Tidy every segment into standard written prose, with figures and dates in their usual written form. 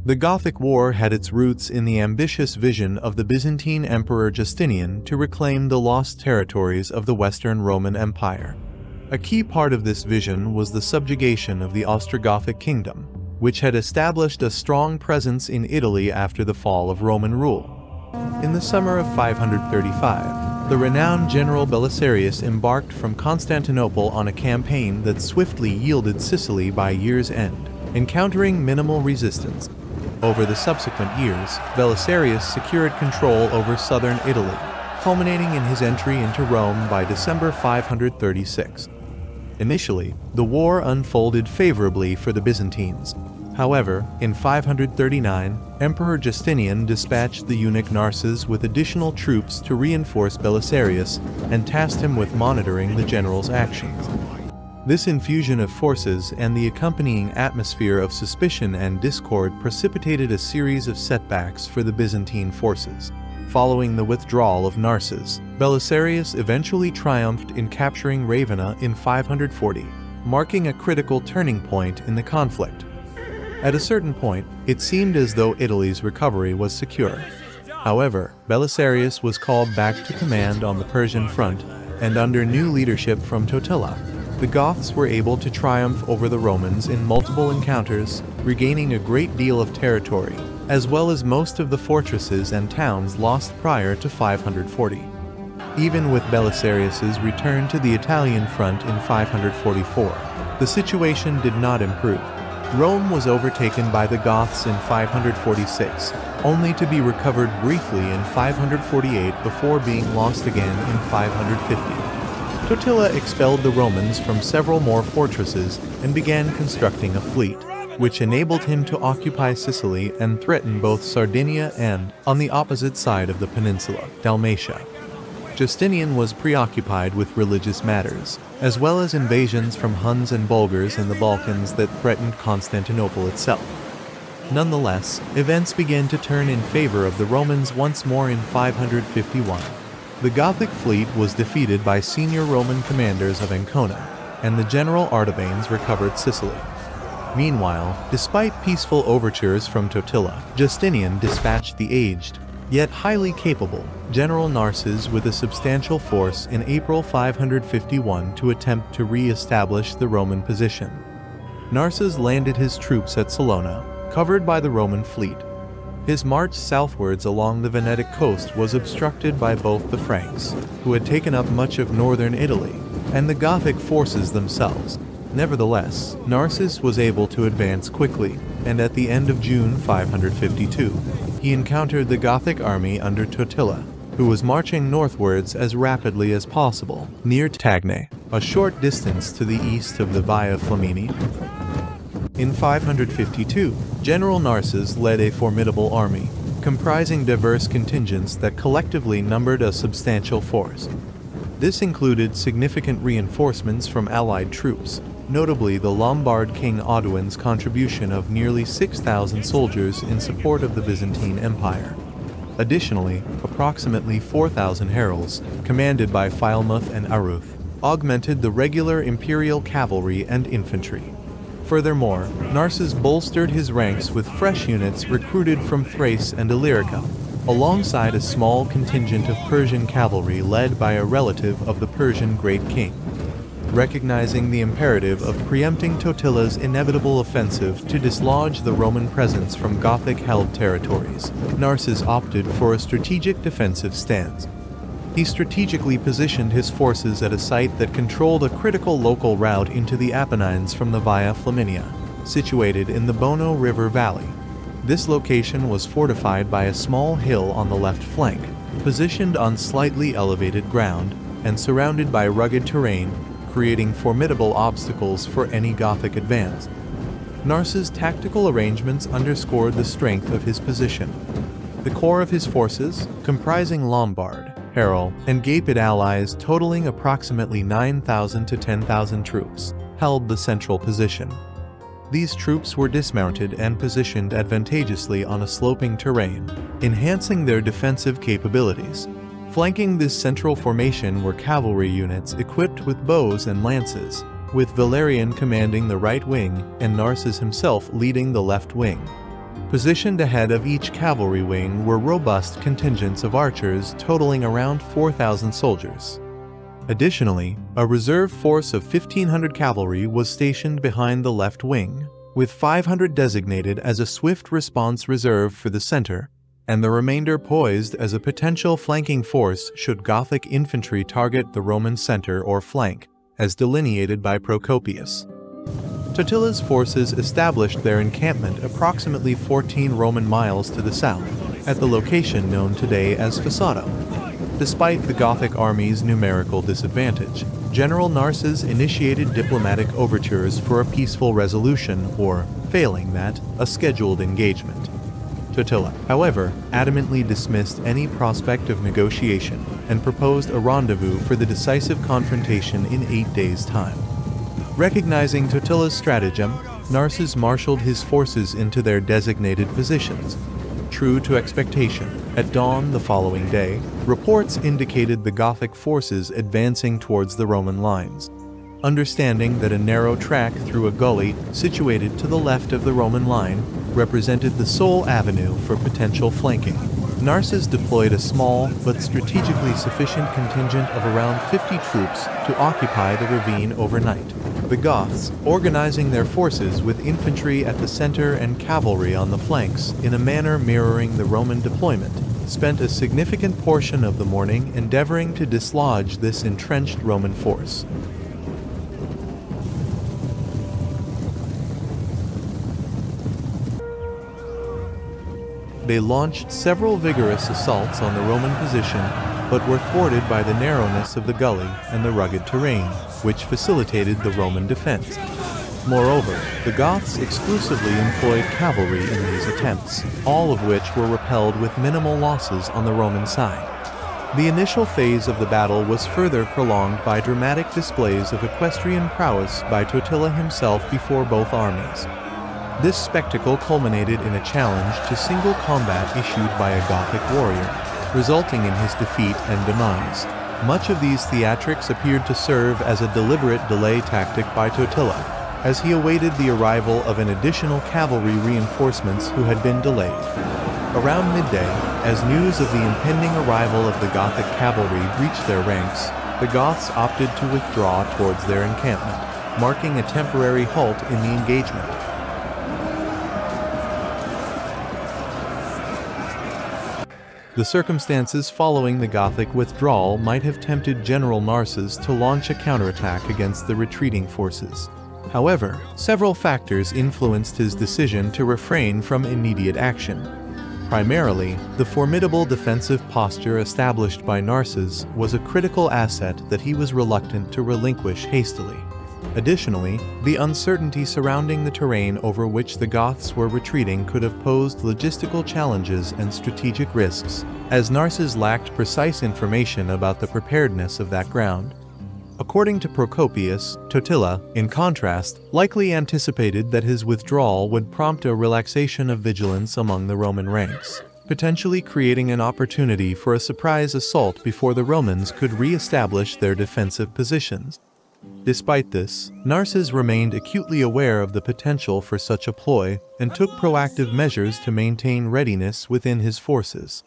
The Gothic War had its roots in the ambitious vision of the Byzantine Emperor Justinian to reclaim the lost territories of the Western Roman Empire. A key part of this vision was the subjugation of the Ostrogothic Kingdom, which had established a strong presence in Italy after the fall of Roman rule. In the summer of 535, the renowned general Belisarius embarked from Constantinople on a campaign that swiftly yielded Sicily by year's end, encountering minimal resistance. Over the subsequent years, Belisarius secured control over southern Italy, culminating in his entry into Rome by December 536. Initially, the war unfolded favorably for the Byzantines. However, in 539, Emperor Justinian dispatched the eunuch Narses with additional troops to reinforce Belisarius and tasked him with monitoring the general's actions. This infusion of forces and the accompanying atmosphere of suspicion and discord precipitated a series of setbacks for the Byzantine forces. Following the withdrawal of Narses, Belisarius eventually triumphed in capturing Ravenna in 540, marking a critical turning point in the conflict. At a certain point, it seemed as though Italy's recovery was secure. However, Belisarius was called back to command on the Persian front, and under new leadership from Totila, the Goths were able to triumph over the Romans in multiple encounters, regaining a great deal of territory, as well as most of the fortresses and towns lost prior to 540. Even with Belisarius's return to the Italian front in 544, the situation did not improve. Rome was overtaken by the Goths in 546, only to be recovered briefly in 548 before being lost again in 550. Totila expelled the Romans from several more fortresses and began constructing a fleet, which enabled him to occupy Sicily and threaten both Sardinia and, on the opposite side of the peninsula, Dalmatia. Justinian was preoccupied with religious matters, as well as invasions from Huns and Bulgars in the Balkans that threatened Constantinople itself. Nonetheless, events began to turn in favor of the Romans once more in 551. The Gothic fleet was defeated by senior Roman commanders of Ancona, and the general Artabanes recovered Sicily. Meanwhile, despite peaceful overtures from Totila, Justinian dispatched the aged, yet highly capable, General Narses with a substantial force in April 551 to attempt to re-establish the Roman position. Narses landed his troops at Salona, covered by the Roman fleet. His march southwards along the Venetic coast was obstructed by both the Franks, who had taken up much of northern Italy, and the Gothic forces themselves. Nevertheless, Narses was able to advance quickly, and at the end of June 552, he encountered the Gothic army under Totila, who was marching northwards as rapidly as possible, near Taginae, a short distance to the east of the Via Flamini. In 552, General Narses led a formidable army, comprising diverse contingents that collectively numbered a substantial force. This included significant reinforcements from allied troops, notably the Lombard king Audoin's contribution of nearly 6,000 soldiers in support of the Byzantine Empire. Additionally, approximately 4,000 heralds, commanded by Philomuth and Aruth, augmented the regular imperial cavalry and infantry. Furthermore, Narses bolstered his ranks with fresh units recruited from Thrace and Illyrica, alongside a small contingent of Persian cavalry led by a relative of the Persian Great King. Recognizing the imperative of preempting Totila's inevitable offensive to dislodge the Roman presence from Gothic-held territories, Narses opted for a strategic defensive stance. He strategically positioned his forces at a site that controlled a critical local route into the Apennines from the Via Flaminia, situated in the Bono River Valley. This location was fortified by a small hill on the left flank, positioned on slightly elevated ground, and surrounded by rugged terrain, creating formidable obstacles for any Gothic advance. Narses' tactical arrangements underscored the strength of his position. The core of his forces, comprising Lombard, Harel, and Gapid allies totaling approximately 9,000 to 10,000 troops, held the central position. These troops were dismounted and positioned advantageously on a sloping terrain, enhancing their defensive capabilities. Flanking this central formation were cavalry units equipped with bows and lances, with Valerian commanding the right wing and Narses himself leading the left wing. Positioned ahead of each cavalry wing were robust contingents of archers totaling around 4,000 soldiers. Additionally, a reserve force of 1,500 cavalry was stationed behind the left wing, with 500 designated as a swift response reserve for the center, and the remainder poised as a potential flanking force should Gothic infantry target the Roman center or flank, as delineated by Procopius. Totila's forces established their encampment approximately 14 Roman miles to the south, at the location known today as Fassato. Despite the Gothic army's numerical disadvantage, General Narses initiated diplomatic overtures for a peaceful resolution or, failing that, a scheduled engagement. Totila, however, adamantly dismissed any prospect of negotiation and proposed a rendezvous for the decisive confrontation in 8 days' time. Recognizing Totila's stratagem, Narses marshaled his forces into their designated positions. True to expectation, at dawn the following day, reports indicated the Gothic forces advancing towards the Roman lines. Understanding that a narrow track through a gully situated to the left of the Roman line represented the sole avenue for potential flanking, Narses deployed a small but strategically sufficient contingent of around 50 troops to occupy the ravine overnight. The Goths, organizing their forces with infantry at the center and cavalry on the flanks in a manner mirroring the Roman deployment, spent a significant portion of the morning endeavoring to dislodge this entrenched Roman force. They launched several vigorous assaults on the Roman position, but were thwarted by the narrowness of the gully and the rugged terrain, which facilitated the Roman defense. Moreover, the Goths exclusively employed cavalry in these attempts, all of which were repelled with minimal losses on the Roman side. The initial phase of the battle was further prolonged by dramatic displays of equestrian prowess by Totila himself before both armies. This spectacle culminated in a challenge to single combat issued by a Gothic warrior, resulting in his defeat and demise. Much of these theatrics appeared to serve as a deliberate delay tactic by Totila, as he awaited the arrival of an additional cavalry reinforcements who had been delayed. Around midday, as news of the impending arrival of the Gothic cavalry reached their ranks, the Goths opted to withdraw towards their encampment, marking a temporary halt in the engagement. The circumstances following the Gothic withdrawal might have tempted General Narses to launch a counterattack against the retreating forces. However, several factors influenced his decision to refrain from immediate action. Primarily, the formidable defensive posture established by Narses was a critical asset that he was reluctant to relinquish hastily. Additionally, the uncertainty surrounding the terrain over which the Goths were retreating could have posed logistical challenges and strategic risks, as Narses lacked precise information about the preparedness of that ground. According to Procopius, Totila, in contrast, likely anticipated that his withdrawal would prompt a relaxation of vigilance among the Roman ranks, potentially creating an opportunity for a surprise assault before the Romans could re-establish their defensive positions. Despite this, Narses remained acutely aware of the potential for such a ploy and took proactive measures to maintain readiness within his forces.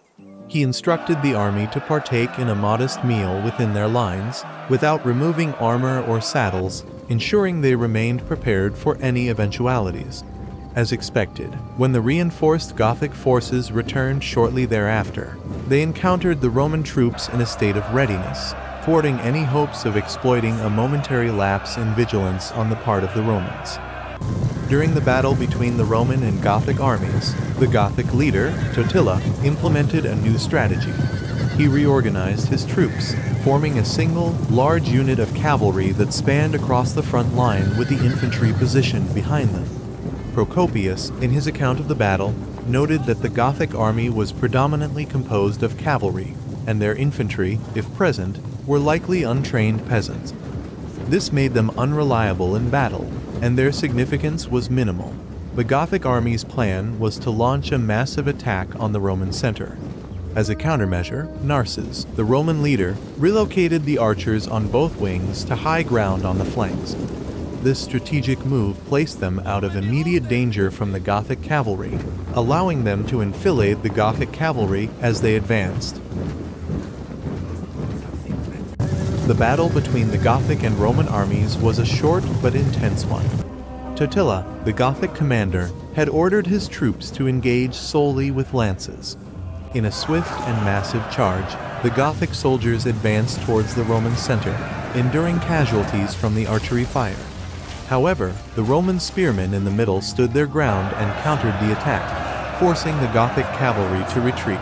He instructed the army to partake in a modest meal within their lines, without removing armor or saddles, ensuring they remained prepared for any eventualities. As expected, when the reinforced Gothic forces returned shortly thereafter, they encountered the Roman troops in a state of readiness, thwarting any hopes of exploiting a momentary lapse in vigilance on the part of the Romans. During the battle between the Roman and Gothic armies, the Gothic leader, Totila, implemented a new strategy. He reorganized his troops, forming a single, large unit of cavalry that spanned across the front line with the infantry positioned behind them. Procopius, in his account of the battle, noted that the Gothic army was predominantly composed of cavalry, and their infantry, if present, were likely untrained peasants. This made them unreliable in battle, and their significance was minimal. The Gothic army's plan was to launch a massive attack on the Roman center. As a countermeasure, Narses, the Roman leader, relocated the archers on both wings to high ground on the flanks. This strategic move placed them out of immediate danger from the Gothic cavalry, allowing them to enfilade the Gothic cavalry as they advanced. The battle between the Gothic and Roman armies was a short but intense one. Totila, the Gothic commander, had ordered his troops to engage solely with lances. In a swift and massive charge, the Gothic soldiers advanced towards the Roman center, enduring casualties from the archery fire. However, the Roman spearmen in the middle stood their ground and countered the attack, forcing the Gothic cavalry to retreat.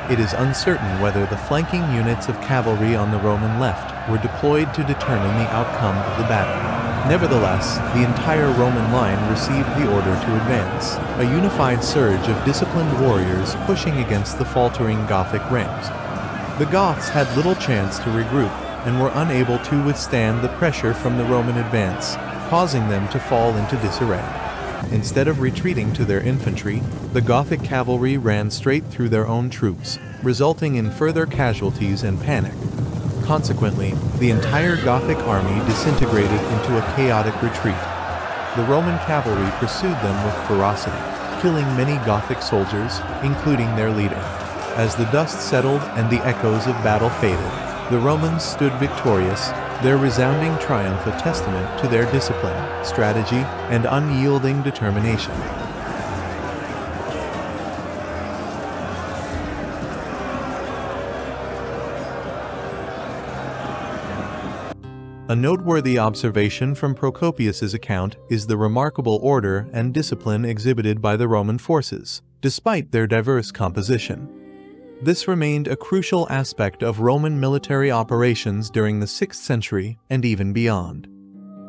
It is uncertain whether the flanking units of cavalry on the Roman left were deployed to determine the outcome of the battle. Nevertheless, the entire Roman line received the order to advance, a unified surge of disciplined warriors pushing against the faltering Gothic ranks. The Goths had little chance to regroup and were unable to withstand the pressure from the Roman advance, causing them to fall into disarray. Instead of retreating to their infantry, the Gothic cavalry ran straight through their own troops, resulting in further casualties and panic. Consequently, the entire Gothic army disintegrated into a chaotic retreat. The Roman cavalry pursued them with ferocity, killing many Gothic soldiers, including their leader. As the dust settled and the echoes of battle faded, the Romans stood victorious, their resounding triumph a testament to their discipline, strategy, and unyielding determination. A noteworthy observation from Procopius's account is the remarkable order and discipline exhibited by the Roman forces, despite their diverse composition. This remained a crucial aspect of Roman military operations during the 6th century and even beyond.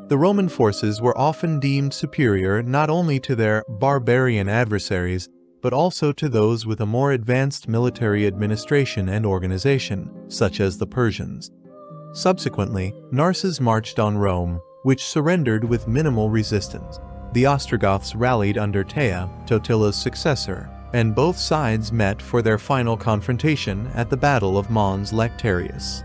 The Roman forces were often deemed superior not only to their barbarian adversaries, but also to those with a more advanced military administration and organization, such as the Persians. Subsequently, Narses marched on Rome, which surrendered with minimal resistance. The Ostrogoths rallied under Totila's successor, and both sides met for their final confrontation at the Battle of Mons Lectarius.